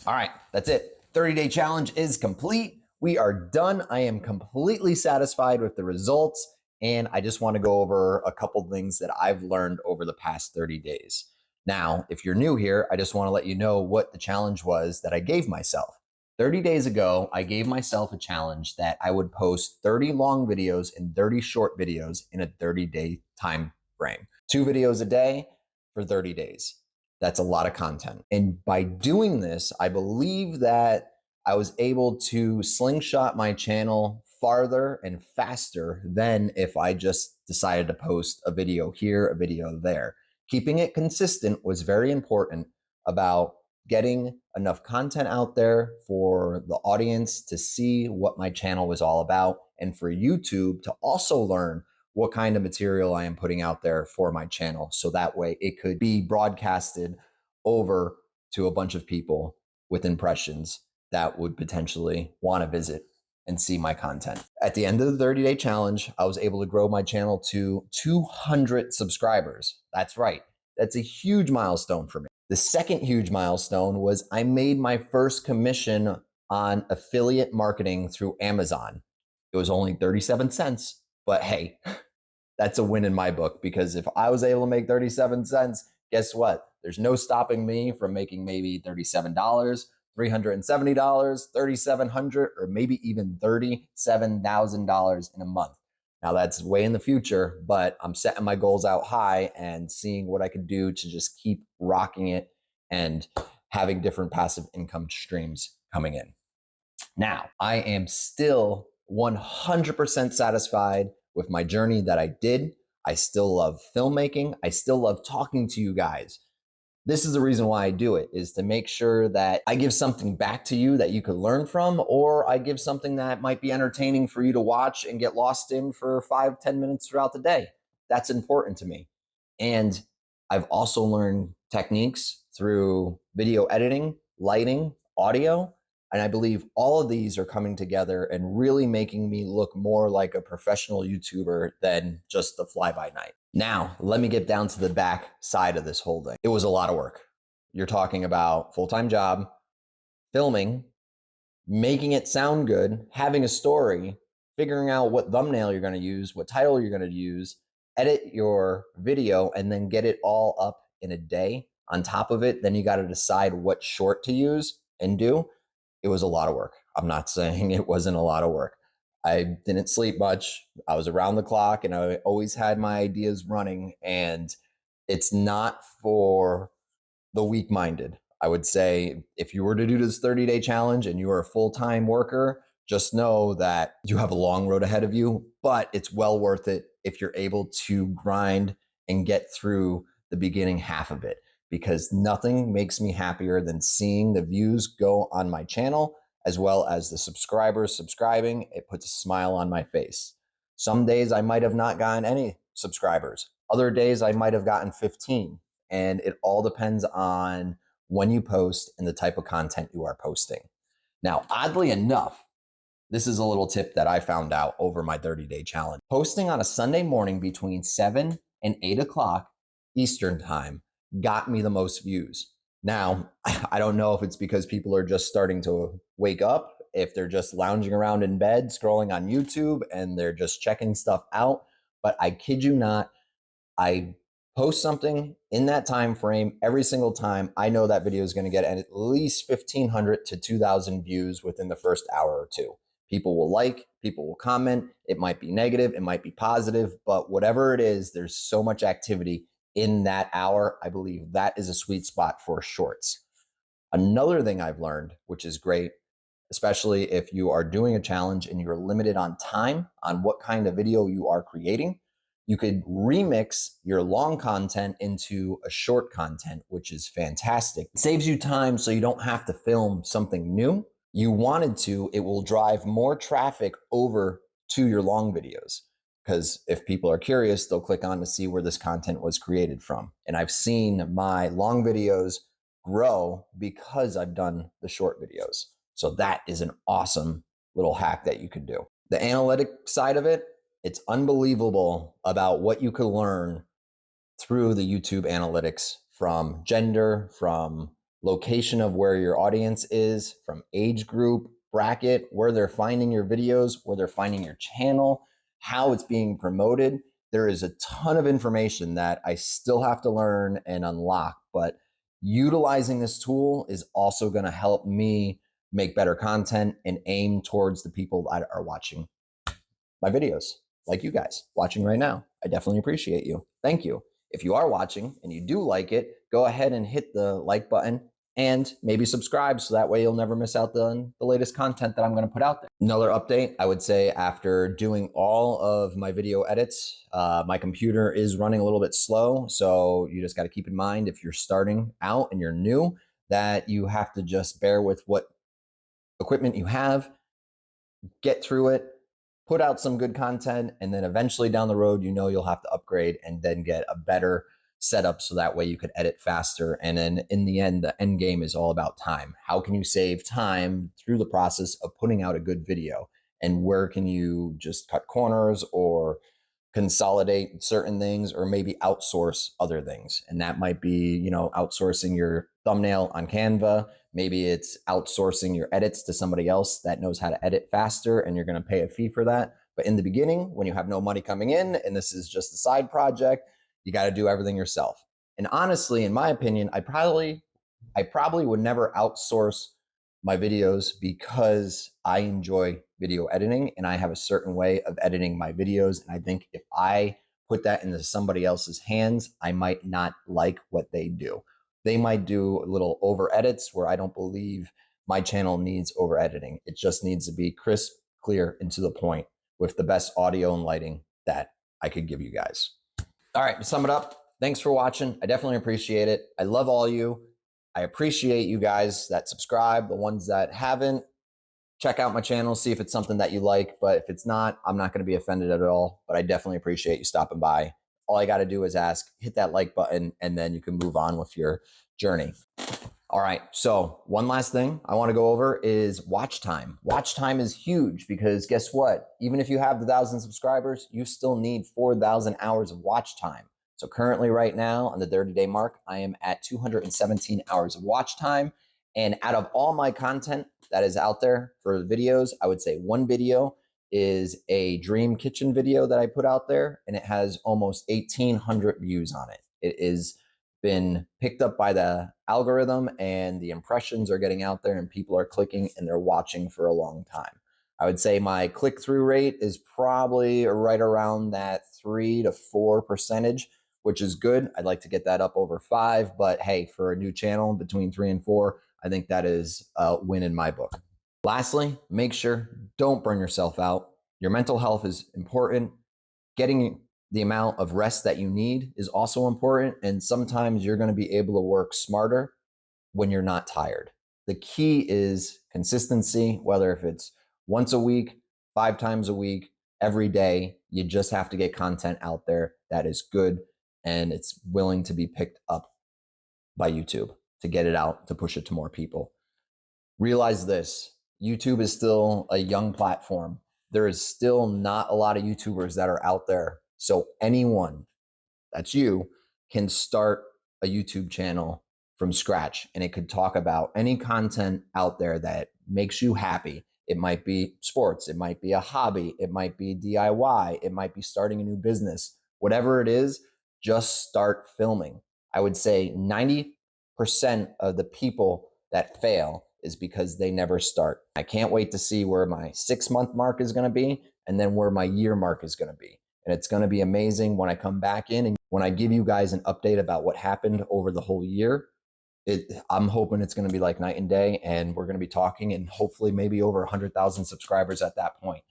All right, that's it. 30-day challenge is complete. We are done. I am completely satisfied with the results. And I just want to go over a couple things that I've learned over the past 30 days. Now, if you're new here, I just want to let you know what the challenge was that I gave myself. 30 days ago, I gave myself a challenge that I would post 30 long videos and 30 short videos in a 30-day time frame. 2 videos a day for 30 days. That's a lot of content. And by doing this, I believe that I was able to slingshot my channel farther and faster than if I just decided to post a video here, a video there. Keeping it consistent was very important about getting enough content out there for the audience to see what my channel was all about and for YouTube to also learn what kind of material I am putting out there for my channel. So that way it could be broadcasted over to a bunch of people with impressions that would potentially want to visit and see my content. At the end of the 30-day challenge, I was able to grow my channel to 200 subscribers. That's right. That's a huge milestone for me. The second huge milestone was I made my first commission on affiliate marketing through Amazon. It was only 37 cents, but hey, that's a win in my book, because if I was able to make 37 cents, guess what? There's no stopping me from making maybe $37, $370, $3,700, or maybe even $37,000 in a month. Now that's way in the future, but I'm setting my goals out high and seeing what I could do to just keep rocking it and having different passive income streams coming in. Now, I am still 100% satisfied with my journey that I did. I still love filmmaking. I still love talking to you guys. This is the reason why I do it, is to make sure that I give something back to you that you could learn from, or I give something that might be entertaining for you to watch and get lost in for 5-10 minutes throughout the day. That's important to me. And I've also learned techniques through video editing, lighting, audio. And I believe all of these are coming together and really making me look more like a professional YouTuber than just the fly-by-night. Now, let me get down to the back side of this whole thing. It was a lot of work. You're talking about full-time job, filming, making it sound good, having a story, figuring out what thumbnail you're going to use, what title you're going to use, edit your video, and then get it all up in a day. On top of it, then you got to decide what short to use and do. It was a lot of work. I'm not saying it wasn't a lot of work. I didn't sleep much. I was around the clock and I always had my ideas running, and it's not for the weak-minded. I would say if you were to do this 30-day challenge and you are a full-time worker, just know that you have a long road ahead of you, but it's well worth it if you're able to grind and get through the beginning half of it, because nothing makes me happier than seeing the views go on my channel as well as the subscribers subscribing. It puts a smile on my face. Some days I might have not gotten any subscribers. Other days I might have gotten 15. And it all depends on when you post and the type of content you are posting. Now, oddly enough, this is a little tip that I found out over my 30-day challenge. Posting on a Sunday morning between 7 and 8 o'clock Eastern time got me the most views. Now, I don't know if it's because people are just starting to wake up, if they're just lounging around in bed, scrolling on YouTube, and they're just checking stuff out. But I kid you not, I post something in that time frame every single time. I know that video is going to get at least 1,500 to 2,000 views within the first hour or two. People will like, people will comment. It might be negative, it might be positive, but whatever it is, there's so much activity in that hour. I believe that is a sweet spot for shorts. Another thing I've learned, which is great, especially if you are doing a challenge and you're limited on time on what kind of video you are creating, you could remix your long content into a short content, which is fantastic. It saves you time so you don't have to film something new. You wanted to, it will drive more traffic over to your long videos, because if people are curious, they'll click on to see where this content was created from. And I've seen my long videos grow because I've done the short videos. So that is an awesome little hack that you could do. The analytic side of it, it's unbelievable about what you could learn through the YouTube analytics, from gender, from location of where your audience is, from age group, bracket, where they're finding your videos, where they're finding your channel, how it's being promoted. There is a ton of information that I still have to learn and unlock, but utilizing this tool is also going to help me make better content and aim towards the people that are watching my videos, like you guys watching right now. I definitely appreciate you. Thank you. If you are watching and you do like it, go ahead and hit the like button and maybe subscribe so that way you'll never miss out on the latest content that I'm going to put out there. Another update, I would say after doing all of my video edits, my computer is running a little bit slow. So you just got to keep in mind if you're starting out and you're new that you have to just bear with what equipment you have, get through it, put out some good content, and then eventually down the road, you know, you'll have to upgrade and then get a better setup so that way you could edit faster. And then in the end, the end game is all about time. How can you save time through the process of putting out a good video? And where can you just cut corners or consolidate certain things or maybe outsource other things? And that might be, you know, outsourcing your thumbnail on Canva. Maybe it's outsourcing your edits to somebody else that knows how to edit faster and you're going to pay a fee for that. But in the beginning, when you have no money coming in and this is just a side project, you got to do everything yourself. And honestly, in my opinion, I probably would never outsource my videos because I enjoy video editing and I have a certain way of editing my videos. And I think if I put that into somebody else's hands, I might not like what they do. They might do little over edits where I don't believe my channel needs over editing. It just needs to be crisp, clear, and to the point with the best audio and lighting that I could give you guys. All right, to sum it up, thanks for watching. I definitely appreciate it. I love all you. I appreciate you guys that subscribe. The ones that haven't, check out my channel, see if it's something that you like. But if it's not, I'm not going to be offended at all. But I definitely appreciate you stopping by. All I got to do is ask, hit that like button, and then you can move on with your journey. All right, so one last thing I want to go over is watch time. Watch time is huge because guess what? Even if you have the 1,000 subscribers, you still need 4,000 hours of watch time. So currently right now on the 30-day mark, I am at 217 hours of watch time. And out of all my content that is out there for videos, I would say one video is a dream kitchen video that I put out there, and it has almost 1,800 views on it. It is been picked up by the algorithm and the impressions are getting out there and people are clicking and they're watching for a long time. I would say my click-through rate is probably right around that 3 to 4%, which is good. I'd like to get that up over 5, but hey, for a new channel between 3 and 4, I think that is a win in my book. Lastly, make sure don't burn yourself out. Your mental health is important. Getting the amount of rest that you need is also important. And sometimes you're going to be able to work smarter when you're not tired. The key is consistency, whether if it's once a week, 5 times a week, every day, you just have to get content out there that is good and it's willing to be picked up by YouTube to get it out, to push it to more people. Realize this, YouTube is still a young platform. There is still not a lot of YouTubers that are out there. So anyone, that's you, can start a YouTube channel from scratch and it could talk about any content out there that makes you happy. It might be sports, it might be a hobby, it might be DIY, it might be starting a new business. Whatever it is, just start filming. I would say 90% of the people that fail is because they never start. I can't wait to see where my 6-month mark is going to be and then where my year mark is going to be. And it's going to be amazing when I come back in and when I give you guys an update about what happened over the whole year. I'm hoping it's going to be like night and day, and we're going to be talking and hopefully maybe over 100,000 subscribers at that point.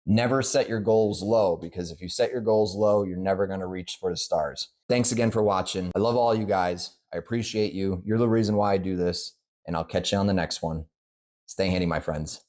Never set your goals low, because if you set your goals low, you're never going to reach for the stars. Thanks again for watching. I love all you guys. I appreciate you. You're the reason why I do this, and I'll catch you on the next one. Stay handy, my friends.